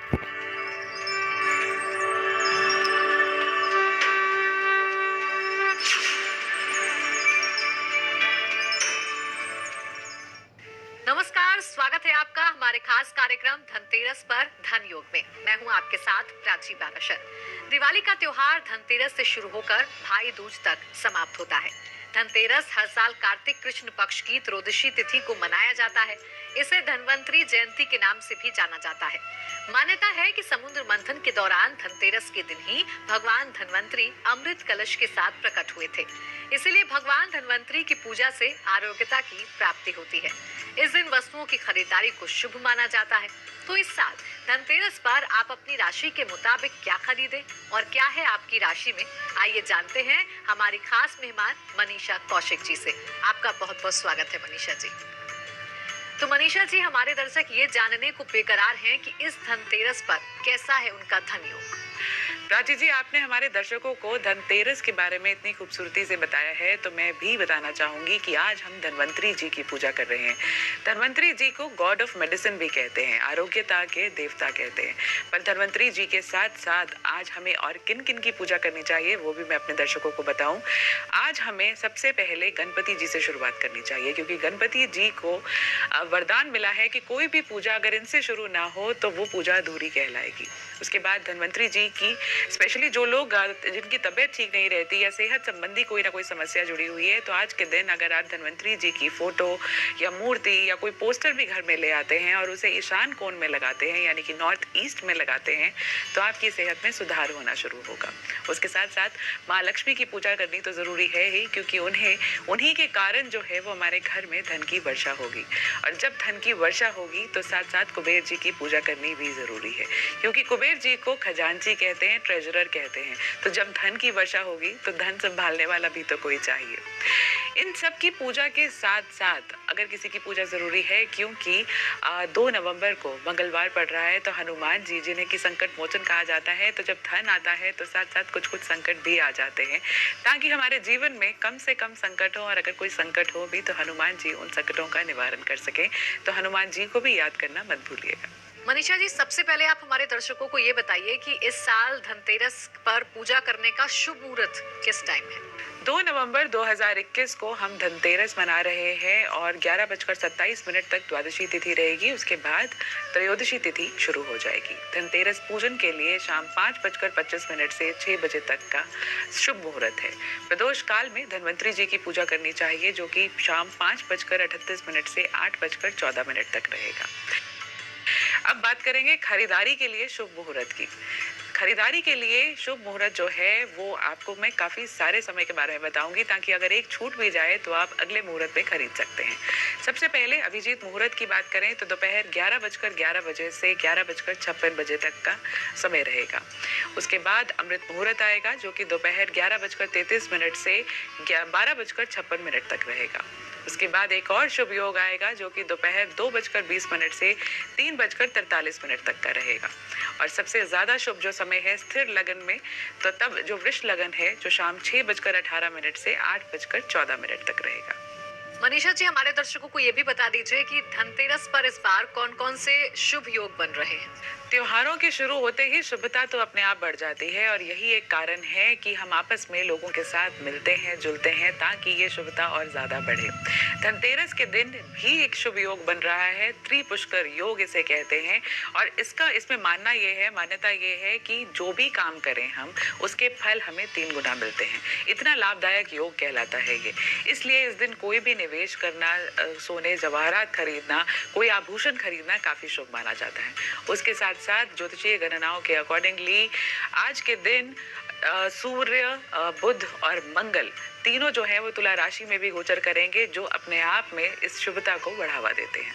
नमस्कार, स्वागत है आपका हमारे खास कार्यक्रम धनतेरस पर धन योग में। मैं हूं आपके साथ प्राची बाराशर। दिवाली का त्योहार धनतेरस से शुरू होकर भाई दूज तक समाप्त होता है। धनतेरस हर साल कार्तिक कृष्ण पक्ष की त्रयोदशी तिथि को मनाया जाता है। इसे धनवंतरी जयंती के नाम से भी जाना जाता है। मान्यता है कि समुद्र मंथन के दौरान धनतेरस के दिन ही भगवान धनवंतरी अमृत कलश के साथ प्रकट हुए थे। इसीलिए भगवान धनवंतरी की पूजा से आरोग्यता की प्राप्ति होती है। इस दिन वस्तुओं की खरीदारी को शुभ माना जाता है। तो इस साल धनतेरस पर आप अपनी राशि के मुताबिक क्या खरीदें और क्या है आपकी राशि में, आइए जानते हैं हमारी खास मेहमान मनीषा कौशिक जी से। आपका बहुत बहुत स्वागत है मनीषा जी। तो मनीषा जी, हमारे दर्शक ये जानने को बेकरार हैं कि इस धनतेरस पर कैसा है उनका धन योग। प्राची जी, आपने हमारे दर्शकों को धनतेरस के बारे में इतनी खूबसूरती से बताया है, तो मैं भी बताना चाहूंगी कि आज हम धनवंतरी जी की पूजा कर रहे हैं। धनवंतरी जी को गॉड ऑफ मेडिसिन भी कहते हैं, आरोग्यता के देवता कहते हैं। पर धनवंतरी जी के साथ साथ आज हमें और किन किन की पूजा करनी चाहिए वो भी मैं अपने दर्शकों को बताऊं। आज हमें सबसे पहले गणपति जी से शुरुआत करनी चाहिए, क्योंकि गणपति जी को वरदान मिला है कि कोई भी पूजा अगर इनसे शुरू ना हो तो वो पूजा अधूरी कहलाएगी। उसके बाद धनवंतरी जी की स्पेशली जो लोग जिनकी तबीयत ठीक नहीं रहती या सेहत संबंधी कोई ना कोई समस्या जुड़ी हुई है, तो आज के दिन अगर आप धनवंतरी जी की फोटो या मूर्ति या कोई पोस्टर भी घर में ले आते हैं और उसे ईशान कोण में लगाते हैं, यानी कि नॉर्थ ईस्ट में लगाते हैं, तो आपकी सेहत में सुधार होना शुरू होगा। उसके साथ साथ माँ लक्ष्मी की पूजा करनी तो ज़रूरी है ही, क्योंकि उन्हीं के कारण जो है वो हमारे घर में धन की वर्षा होगी। और जब धन की वर्षा होगी तो साथ साथ कुबेर जी की पूजा करनी भी ज़रूरी है, क्योंकि कुबेर जी को खजांची कहते हैं, ट्रेजरर कहते हैं। तो जब धन की वर्षा होगी तो धन संभालने वाला भी तो कोई चाहिए। इन सब की पूजा के साथ साथ अगर किसी की पूजा ज़रूरी है, क्योंकि 2 नवंबर को मंगलवार पड़ रहा है, तो हनुमान जी जिन्हें कि संकट मोचन कहा जाता है, तो जब धन आता है तो साथ साथ कुछ कुछ संकट भी आ जाते हैं, ताकि हमारे जीवन में कम से कम संकट हो, और अगर कोई संकट हो भी तो हनुमान जी उन संकटों का निवारण कर सकें। तो हनुमान जी को भी याद करना मत भूलिएगा। मनीषा जी, सबसे पहले आप हमारे दर्शकों को ये बताइए कि इस साल धनतेरस पर पूजा करने का शुभ मुहूर्त किस टाइम है। 2 नवंबर 2021 को हम धनतेरस मना रहे हैं और 11:27 तक द्वादशी तिथि रहेगी। उसके बाद त्रयोदशी तिथि शुरू हो जाएगी। धनतेरस पूजन के लिए शाम 5:25 से 6 बजे तक का शुभ मुहूर्त है। प्रदोष काल में धनवंतरी जी की पूजा करनी चाहिए, जो कि शाम 5:38 से 8:14 तक रहेगा। अब बात करेंगे खरीदारी के लिए शुभ मुहूर्त की। खरीदारी के लिए शुभ मुहूर्त जो है वो आपको मैं काफ़ी सारे समय के बारे में बताऊंगी, ताकि अगर एक छूट भी जाए तो आप अगले मुहूर्त में खरीद सकते हैं। सबसे पहले अभिजीत मुहूर्त की बात करें तो दोपहर 11:11 बजे से 11:56 तक का समय रहेगा। उसके बाद अमृत मुहूर्त आएगा, जो कि दोपहर 11:33 से 12:56 तक रहेगा। उसके बाद एक और शुभ योग आएगा, जो कि दोपहर 2:20 से 3:43 तक का रहेगा। और सबसे ज़्यादा शुभ जो समय है स्थिर लगन में, तो तब जो वृष लगन है, जो शाम 6:18 से 8:14 तक रहेगा। मनीषा जी, हमारे दर्शकों को ये भी बता दीजिए कि धनतेरस पर इस बार कौन कौन से शुभ योग बन रहे हैं। त्योहारों के शुरू होते ही शुभता तो अपने आप बढ़ जाती है, और यही एक कारण है कि हम आपस में लोगों के साथ मिलते हैं, जुलते हैं, ताकि ये शुभता और ज्यादा बढ़े। धनतेरस के दिन भी एक शुभ योग बन रहा है, त्रिपुष्कर योग इसे कहते हैं। और इसमें मान्यता ये है कि जो भी काम करें हम, उसके फल हमें 3 गुना मिलते हैं। इतना लाभदायक योग कहलाता है ये। इसलिए इस दिन कोई भी निवेश करना, सोने जवाहरात खरीदना, कोई आभूषण खरीदना काफी शुभ माना जाता है। उसके साथ साथ ज्योतिषीय गणनाओं के अकॉर्डिंगली आज के दिन सूर्य, बुध और मंगल तीनों जो है वो तुला राशि में भी गोचर करेंगे, जो अपने आप में इस शुभता को बढ़ावा देते हैं।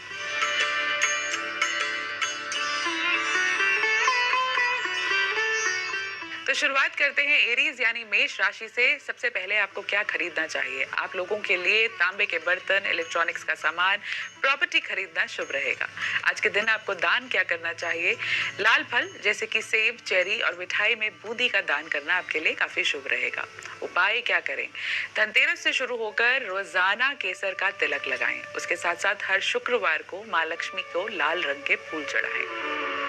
तो शुरुआत करते हैं एरीज यानी मेष राशि से। सबसे पहले आपको क्या खरीदना चाहिए? आप लोगों के लिए तांबे के बर्तन, इलेक्ट्रॉनिक्स का सामान, प्रॉपर्टी खरीदना शुभ रहेगा। आज के दिन आपको दान क्या करना चाहिए? लाल फल जैसे कि सेब, चेरी और मिठाई में बूंदी का दान करना आपके लिए काफी शुभ रहेगा। उपाय क्या करें? धनतेरस से शुरू होकर रोजाना केसर का तिलक लगाएं। उसके साथ साथ हर शुक्रवार को माँ लक्ष्मी को लाल रंग के फूल चढ़ाएं।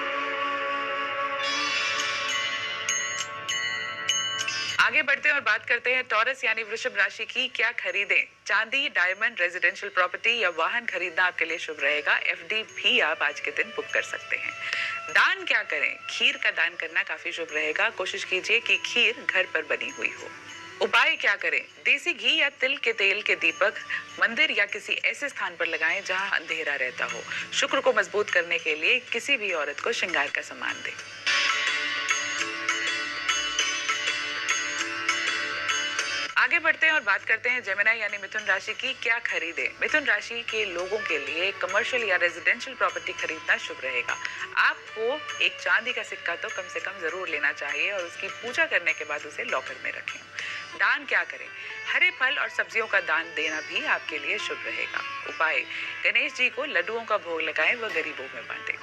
आगे बढ़ते हैं और बात करते हैं टॉरस यानी वृषभ राशि की। क्या खरीदें? चांदी, डायमंड, रेजिडेंशियल प्रॉपर्टी या वाहन खरीदना आपके लिए शुभ रहेगा। एफडी भी आप आज के दिन बुक कर सकते हैं। दान क्या करें? खीर का दान करना काफी शुभ रहेगा। कोशिश कीजिए कि खीर घर पर बनी हुई हो। उपाय क्या करें? देसी घी या तिल के तेल के दीपक मंदिर या किसी ऐसे स्थान पर लगाएं जहां अंधेरा रहता हो। शुक्र को मजबूत करने के लिए किसी भी औरत को श्रृंगार का सामान दें। आगे बढ़ते हैं और बात करते हैं जेमिनी यानी मिथुन राशि की। क्या खरीदें? मिथुन राशि के लोगों के लिए कमर्शियल या रेजिडेंशियल प्रॉपर्टी खरीदना शुभ रहेगा। आपको एक चांदी का सिक्का तो कम से कम जरूर लेना चाहिए और उसकी पूजा करने के बाद उसे लॉकर में रखें। दान क्या करें? हरे फल और सब्जियों का दान देना भी आपके लिए शुभ रहेगा। उपाय, गणेश जी को लड्डुओं का भोग लगाएं व गरीबों में बांटें।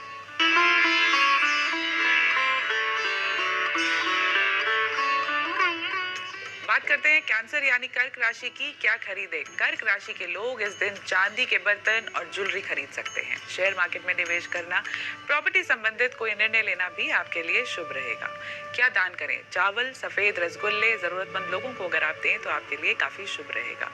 बात करते हैं कैंसर यानी कर्क राशि की। क्या खरीदें? कर्क राशि के लोग इस दिन चांदी के बर्तन और ज्वेलरी खरीद सकते हैं। शेयर मार्केट में निवेश करना, प्रॉपर्टी संबंधित कोई निर्णय लेना भी आपके लिए शुभ रहेगा। क्या दान करें? चावल, सफेद रसगुल्ले जरूरतमंद लोगों को अगर आप दें तो आपके लिए काफी शुभ रहेगा।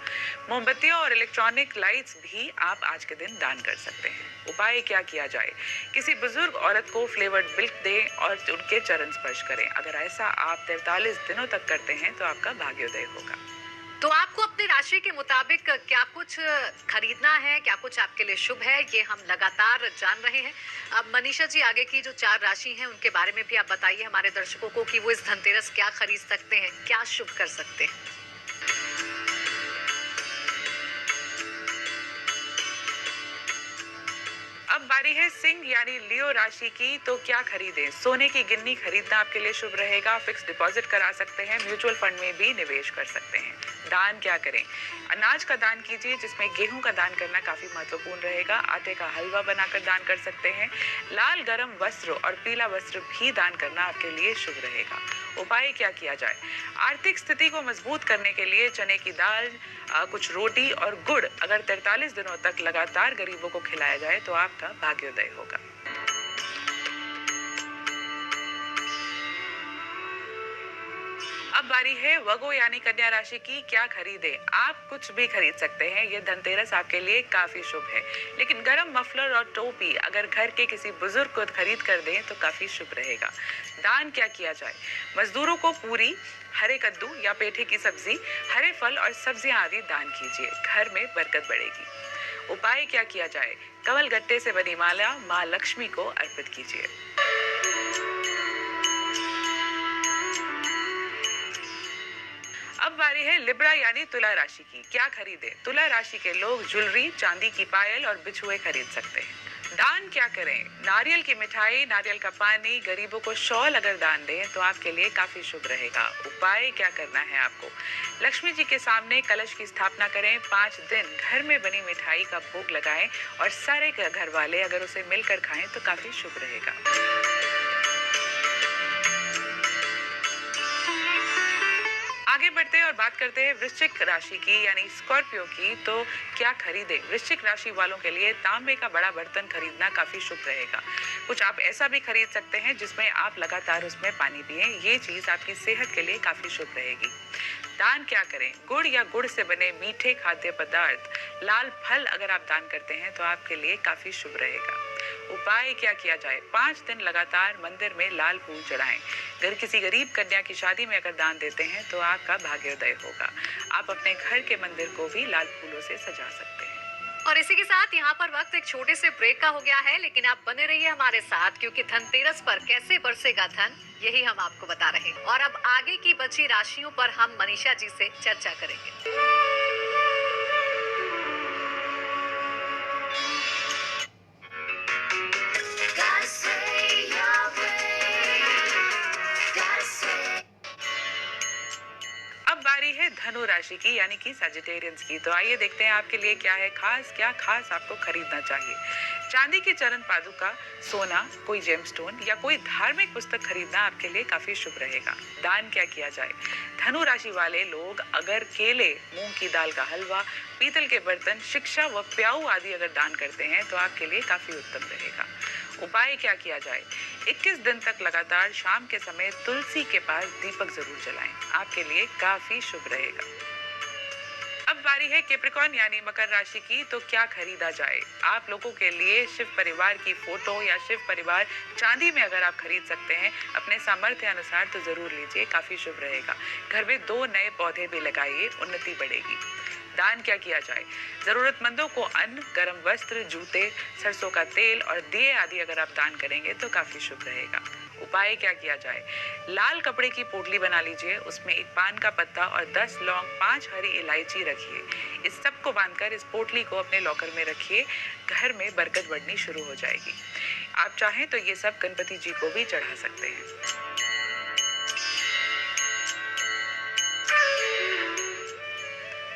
मोमबत्तियों और इलेक्ट्रॉनिक लाइट्स भी आप आज के दिन दान कर सकते हैं। उपाय क्या किया जाए? किसी बुजुर्ग औरत को फ्लेवर्ड मिल्क दें और उनके चरण स्पर्श करें। अगर ऐसा आप 43 दिनों तक करते हैं तो आपका भाग्योदय होगा। तो आपको अपनी राशि के मुताबिक क्या कुछ खरीदना है, क्या कुछ आपके लिए शुभ है, ये हम लगातार जान रहे हैं। अब मनीषा जी, आगे की जो 4 राशि हैं उनके बारे में भी आप बताइए हमारे दर्शकों को कि वो इस धनतेरस क्या खरीद सकते हैं, क्या शुभ कर सकते हैं। अब बारी है सिंह यानी लियो राशि की। तो क्या खरीदें? सोने की गिन्नी खरीदना आपके लिए शुभ रहेगा। फिक्स डिपॉजिट करा सकते हैं। म्यूचुअल फंड में भी निवेश कर सकते हैं। दान क्या करें? अनाज का दान कीजिए, जिसमें गेहूं का दान करना काफी महत्वपूर्ण रहेगा। आटे का हलवा बनाकर दान कर सकते हैं। लाल गरम वस्त्र और पीला वस्त्र भी दान करना आपके लिए शुभ रहेगा। उपाय क्या किया जाए? आर्थिक स्थिति को मजबूत करने के लिए चने की दाल, कुछ रोटी और गुड़ अगर 43 दिनों तक लगातार गरीबों को खिलाया जाए तो आपका भाग्योदय होगा। अब बारी है वगो यानी कन्या राशि की। क्या खरीदें? आप कुछ भी खरीद सकते हैं। ये धनतेरस आपके लिए काफी शुभ है, लेकिन गरम मफलर और टोपी अगर घर के किसी बुजुर्ग को खरीद कर दें तो काफी शुभ रहेगा। दान क्या किया जाए? मजदूरों को पूरी, हरे कद्दू या पेठे की सब्जी, हरे फल और सब्जियां आदि दान कीजिए। घर में बरकत बढ़ेगी। उपाय क्या किया जाए? कमल गट्टे से बनी माला माँ लक्ष्मी को अर्पित कीजिए। अब बारी है लिब्रा यानी तुला राशि की। क्या खरीदें? तुला राशि के लोग ज्वेलरी, चांदी की पायल और बिछुए खरीद सकते हैं। दान क्या करें? नारियल की मिठाई, नारियल का पानी, गरीबों को शॉल अगर दान दें तो आपके लिए काफी शुभ रहेगा। उपाय क्या करना है आपको? लक्ष्मी जी के सामने कलश की स्थापना करें। 5 दिन घर में बनी मिठाई का भोग लगाएं और सारे घर वाले अगर उसे मिलकर खाएं तो काफी शुभ रहेगा। आगे बढ़ते हैं और बात करते हैं वृश्चिक राशि की यानी स्कॉर्पियो की। तो क्या खरीदें? वृश्चिक राशि वालों के लिए तांबे का बड़ा बर्तन खरीदना काफी शुभ रहेगा। कुछ आप ऐसा भी खरीद सकते हैं जिसमें आप लगातार उसमें पानी पिएं। ये चीज आपकी सेहत के लिए काफी शुभ रहेगी। दान क्या करें? गुड़ या गुड़ से बने मीठे खाद्य पदार्थ, लाल फल अगर आप दान करते हैं तो आपके लिए काफी शुभ रहेगा। उपाय क्या किया जाए? 5 दिन लगातार मंदिर में लाल फूल चढ़ाएं। अगर किसी गरीब कन्या की शादी में अगर दान देते हैं तो आपका भाग्योदय होगा। आप अपने घर के मंदिर को भी लाल फूलों से सजा सकते हैं। और इसी के साथ यहाँ पर वक्त एक छोटे से ब्रेक का हो गया है, लेकिन आप बने रहिए हमारे साथ क्योंकि धनतेरस पर कैसे बरसेगा धन, यही हम आपको बता रहे हैं। और अब आगे की बची राशियों पर हम मनीषा जी से चर्चा करेंगे। अब बारी है धनु राशि की यानी कि सजिटेरियंस की। तो आइए देखते हैं आपके लिए क्या है खास, क्या खास आपको खरीदना चाहिए। चांदी की चरण पादुका, सोना, कोई जेमस्टोन या कोई धार्मिक पुस्तक खरीदना आपके लिए काफी शुभ रहेगा। दान क्या किया जाए? धनु राशि वाले लोग अगर केले, मूंग की दाल का हलवा, पीतल के बर्तन, शिक्षा व प्याऊ आदि अगर दान करते हैं तो आपके लिए काफी उत्तम रहेगा। उपाय क्या किया जाए? 21 दिन तक लगातार शाम के समय तुलसी के पास दीपक जरूर जलाएं, आपके लिए काफी शुभ रहेगा। अब बारी है कैप्रिकॉर्न यानी मकर राशि की। तो क्या खरीदा जाए? आप लोगों के लिए शिव परिवार की फोटो या शिव परिवार चांदी में अगर आप खरीद सकते हैं अपने सामर्थ्य अनुसार तो जरूर लीजिए, काफी शुभ रहेगा। घर में 2 नए पौधे भी लगाइए, उन्नति बढ़ेगी। दान क्या किया जाए? जरूरतमंदों को अन्न, गर्म वस्त्र, जूते, सरसों का तेल और दिए आदि अगर आप दान करेंगे तो काफी शुभ रहेगा। उपाय क्या किया जाए? लाल कपड़े की पोटली बना लीजिए, उसमें एक पान का पत्ता और 10 लौंग, 5 हरी इलायची रखिए। इस सब को बांधकर इस पोटली को अपने लॉकर में रखिए, घर में बरकत बढ़नी शुरू हो जाएगी। आप चाहें तो ये सब गणपति जी को भी चढ़ा सकते हैं।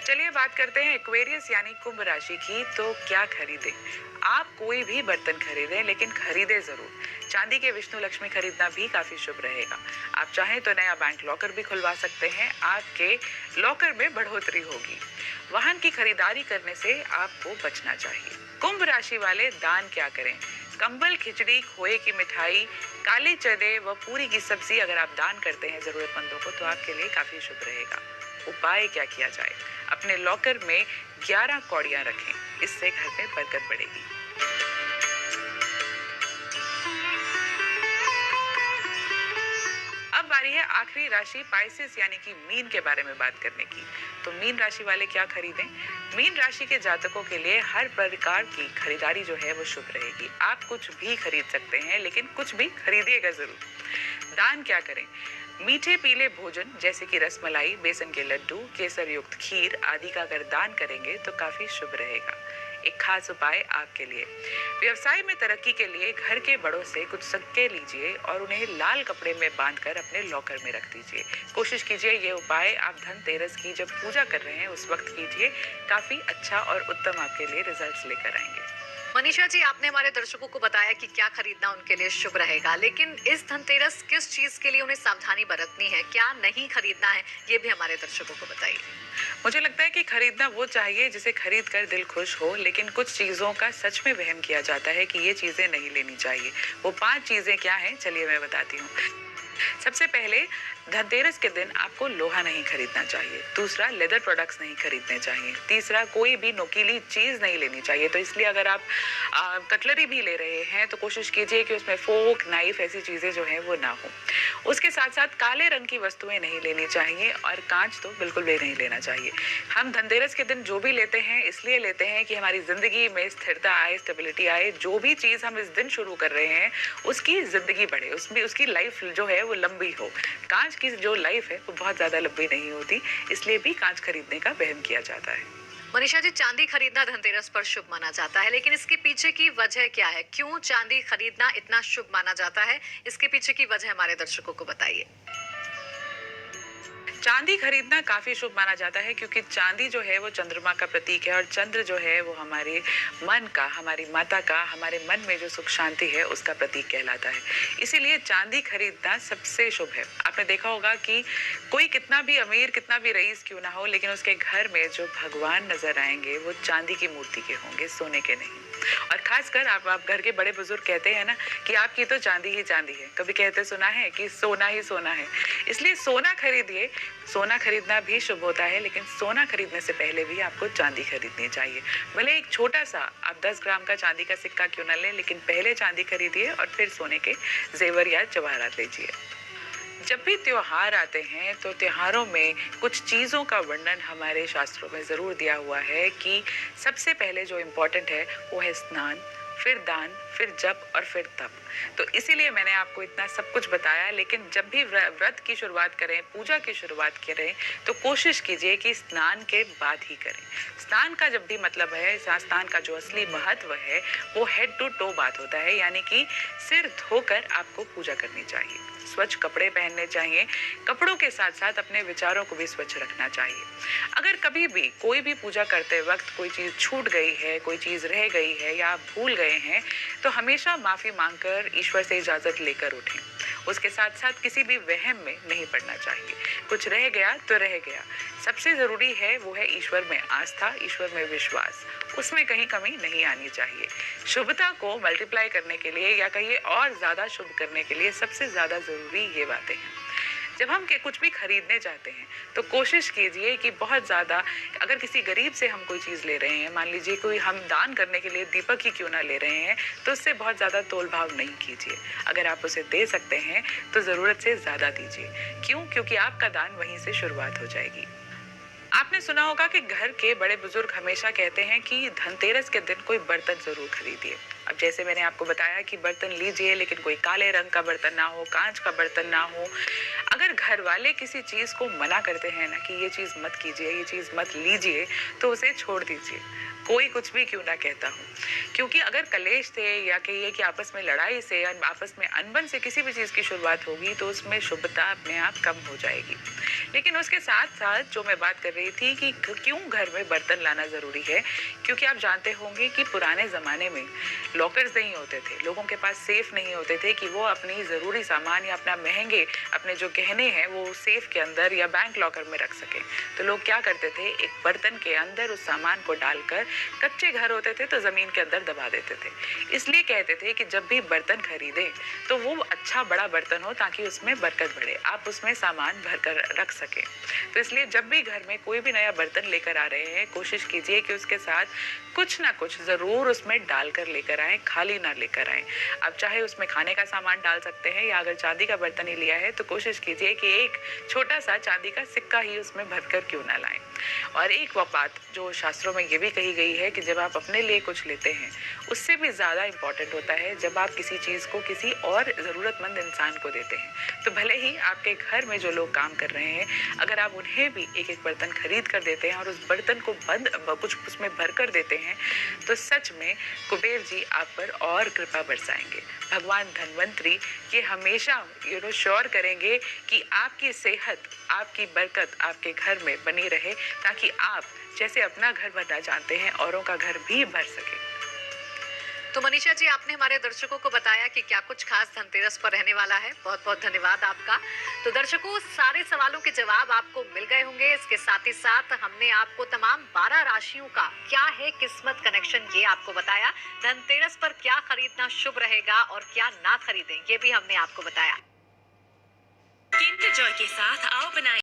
चलिए बात करते हैं एक्वेरियस यानी कुंभ राशि की। तो क्या खरीदें? आप कोई भी बर्तन खरीदें लेकिन खरीदें जरूर। चांदी के विष्णु लक्ष्मी खरीदना भी काफी शुभ रहेगा। आप चाहें तो नया बैंक लॉकर भी खुलवा सकते हैं, आपके लॉकर में बढ़ोतरी होगी। वाहन की खरीदारी करने से आपको बचना चाहिए। कुंभ राशि वाले दान क्या करें? कंबल, खिचड़ी, खोए की मिठाई, काले चने व पूरी की सब्जी अगर आप दान करते हैं जरूरतमंदों को तो आपके लिए काफी शुभ रहेगा। उपाय क्या किया जाए? अपने लॉकर में 11 कौड़ियां रखें, इससे घर में बरकत बढ़ेगी। अब बारी है आखिरी राशि पाइसेस यानी कि मीन के बारे में बात करने की। तो मीन राशि वाले क्या खरीदें? मीन राशि के जातकों के लिए हर प्रकार की खरीदारी जो है वो शुभ रहेगी। आप कुछ भी खरीद सकते हैं लेकिन कुछ भी खरीदिएगा जरूर। दान क्या करें? मीठे पीले भोजन जैसे कि रसमलाई, बेसन के लड्डू, केसर युक्त खीर आदि का अगर दान करेंगे तो काफी शुभ रहेगा। एक खास उपाय आपके लिए, व्यवसाय में तरक्की के लिए घर के बड़ों से कुछ सिक्के लीजिए और उन्हें लाल कपड़े में बांधकर अपने लॉकर में रख दीजिए। कोशिश कीजिए ये उपाय आप धनतेरस की जब पूजा कर रहे हैं उस वक्त कीजिए, काफी अच्छा और उत्तम आपके लिए रिजल्ट्स लेकर आएंगे। मनीषा जी, आपने हमारे दर्शकों को बताया कि क्या खरीदना उनके लिए शुभ रहेगा, लेकिन इस धनतेरस किस चीज के लिए उन्हें सावधानी बरतनी है, क्या नहीं खरीदना है, ये भी हमारे दर्शकों को बताइए। मुझे लगता है कि खरीदना वो चाहिए जिसे खरीद कर दिल खुश हो, लेकिन कुछ चीजों का सच में वहम किया जाता है कि ये चीजें नहीं लेनी चाहिए। वो 5 चीजें क्या हैं, चलिए मैं बताती हूँ। सबसे पहले धनतेरस के दिन आपको लोहा नहीं खरीदना चाहिए। दूसरा, लेदर प्रोडक्ट्स नहीं खरीदने चाहिए। तीसरा, कोई भी नुकीली चीज नहीं लेनी चाहिए। तो इसलिए अगर आप कटलरी भी ले रहे हैं तो कोशिश कीजिए कि उसमें फोक, नाइफ ऐसी चीजें जो हैं वो ना हो। उसके साथ साथ काले रंग की वस्तुएं नहीं लेनी चाहिए और कांच तो बिल्कुल भी नहीं लेना चाहिए। हम धनतेरस के दिन जो भी लेते हैं इसलिए लेते हैं कि हमारी जिंदगी में स्थिरता आए, स्टेबिलिटी आए। जो भी चीज हम इस दिन शुरू कर रहे हैं उसकी जिंदगी बढ़े, उसमें उसकी लाइफ जो है वो लंबी हो। कांच की जो लाइफ है वो बहुत ज्यादा लंबी नहीं होती, इसलिए भी कांच खरीदने का वहम किया जाता है। मनीषा जी, चांदी खरीदना धनतेरस पर शुभ माना जाता है, लेकिन इसके पीछे की वजह क्या है? क्यों चांदी खरीदना इतना शुभ माना जाता है? इसके पीछे की वजह हमारे दर्शकों को बताइए। चांदी खरीदना काफी शुभ माना जाता है क्योंकि चांदी जो है वो चंद्रमा का प्रतीक है और चंद्र जो है वो हमारे मन का, हमारी माता का, हमारे मन में जो सुख शांति है उसका प्रतीक कहलाता है। इसीलिए चांदी खरीदना सबसे शुभ है। आपने देखा होगा कि कोई कितना भी अमीर, कितना भी रईस क्यों ना हो, लेकिन उसके घर में जो भगवान नजर आएंगे वो चांदी की मूर्ति के होंगे, सोने के नहीं। और खासकर आप घर के बड़े बुजुर्ग कहते हैं ना कि आपकी तो चांदी ही चांदी है। कभी कहते सुना है कि सोना ही सोना है। इसलिए सोना खरीदिए। सोना खरीदना भी शुभ होता है, लेकिन सोना खरीदने से पहले भी आपको चांदी खरीदनी चाहिए। भले एक छोटा सा आप 10 ग्राम का चांदी का सिक्का क्यों न लें, लेकिन पहले चांदी खरीदिए और फिर सोने के जेवर या जवाहरात लीजिए। जब भी त्योहार आते हैं तो त्योहारों में कुछ चीज़ों का वर्णन हमारे शास्त्रों में ज़रूर दिया हुआ है कि सबसे पहले जो इम्पोर्टेंट है वो है स्नान, फिर दान, फिर जप और फिर तप। तो इसीलिए मैंने आपको इतना सब कुछ बताया। लेकिन जब भी व्रत की शुरुआत करें, पूजा की शुरुआत करें तो कोशिश कीजिए कि स्नान के बाद ही करें। स्नान का जब भी मतलब है, स्नान का जो असली महत्व है वो हेड टू टो बात होता है, यानी कि सिर धोकर आपको पूजा करनी चाहिए। स्वच्छ कपड़े पहनने चाहिए। कपड़ों के साथ साथ अपने विचारों को भी स्वच्छ रखना चाहिए। अगर कभी भी कोई भी पूजा करते वक्त कोई चीज़ छूट गई है, कोई चीज़ रह गई है या आप भूल गए हैं तो हमेशा माफ़ी मांगकर ईश्वर से इजाज़त लेकर उठें। उसके साथ साथ किसी भी वहम में नहीं पड़ना चाहिए। कुछ रह गया तो रह गया। सबसे ज़रूरी है वो है ईश्वर में आस्था, ईश्वर में विश्वास। उसमें कहीं कमी नहीं आनी चाहिए। शुभता को मल्टीप्लाई करने के लिए या कहिए और ज़्यादा शुभ करने के लिए सबसे ज़्यादा ज़रूरी ये बातें हैं। जब हम कुछ भी खरीदने जाते हैं तो कोशिश कीजिए कि बहुत ज़्यादा, अगर किसी गरीब से हम कोई चीज़ ले रहे हैं, मान लीजिए कोई हम दान करने के लिए दीपक ही क्यों ना ले रहे हैं, तो उससे बहुत ज़्यादा तोल भाव नहीं कीजिए। अगर आप उसे दे सकते हैं तो ज़रूरत से ज़्यादा दीजिए। क्यों? क्योंकि आपका दान वहीं से शुरुआत हो जाएगी। आपने सुना होगा कि घर के बड़े बुजुर्ग हमेशा कहते हैं कि धनतेरस के दिन कोई बर्तन जरूर खरीदिए। अब जैसे मैंने आपको बताया कि बर्तन लीजिए, लेकिन कोई काले रंग का बर्तन ना हो, कांच का बर्तन ना हो। अगर घर वाले किसी चीज को मना करते हैं ना कि ये चीज मत कीजिए, ये चीज मत लीजिए, तो उसे छोड़ दीजिए, कोई कुछ भी क्यों ना कहता हूँ। क्योंकि अगर कलेश से या कहिए कि आपस में लड़ाई से या आपस में अनबन से किसी भी चीज़ की शुरुआत होगी तो उसमें शुभता अपने आप कम हो जाएगी। लेकिन उसके साथ साथ जो मैं बात कर रही थी कि क्यों घर में बर्तन लाना ज़रूरी है, क्योंकि आप जानते होंगे कि पुराने ज़माने में लॉकर्स नहीं होते थे, लोगों के पास सेफ नहीं होते थे कि वो अपनी ज़रूरी सामान या अपना महंगे अपने जो गहने हैं वो सेफ के अंदर या बैंक लॉकर में रख सकें। तो लोग क्या करते थे, एक बर्तन के अंदर उस सामान को डालकर, कच्चे घर होते थे तो ज़मीन के अंदर दबा देते थे। इसलिए कहते थे कि जब भी बर्तन खरीदें तो वो अच्छा बड़ा बर्तन हो ताकि उसमें बरकत बढ़े, आप उसमें सामान भरकर रख सकें। तो इसलिए जब भी घर में कोई भी नया बर्तन लेकर आ रहे हैं, कोशिश कीजिए कि उसके साथ कुछ ना कुछ ज़रूर उसमें डालकर लेकर आएँ, खाली ना लेकर आएँ। आप चाहे उसमें खाने का सामान डाल सकते हैं, या अगर चांदी का बर्तन ही लिया है तो कोशिश कीजिए कि एक छोटा सा चांदी का सिक्का ही उसमें भरकर क्यों ना लाएं। और एक वो बात जो शास्त्रों में ये भी कही गई है कि जब आप अपने लिए कुछ लेते हैं, उससे भी ज़्यादा इम्पॉर्टेंट होता है जब आप किसी चीज़ को किसी और ज़रूरतमंद इंसान को देते हैं। तो भले ही आपके घर में जो लोग काम कर रहे हैं, अगर आप उन्हें भी एक एक बर्तन खरीद कर देते हैं और उस बर्तन को कुछ उसमें भर कर देते हैं, तो सच में कुबेर जी आप पर और कृपा बरसाएंगे। भगवान धन्वंतरी ये हमेशा श्योर करेंगे कि आपकी सेहत, आपकी बरकत आपके घर में बनी रहे, ताकि आप जैसे अपना घर भरना चाहते हैं, औरों का घर भी भर सके। तो मनीषा जी, आपने हमारे दर्शकों को बताया कि क्या कुछ खास धनतेरस पर रहने वाला है। बहुत बहुत धन्यवाद आपका। तो दर्शकों, सारे सवालों के जवाब आपको मिल गए होंगे। इसके साथ ही साथ हमने आपको तमाम 12 राशियों का क्या है किस्मत कनेक्शन ये आपको बताया। धनतेरस पर क्या खरीदना शुभ रहेगा और क्या ना खरीदें, ये भी हमने आपको बताया। किंडर जॉय के साथ आओ बनाएं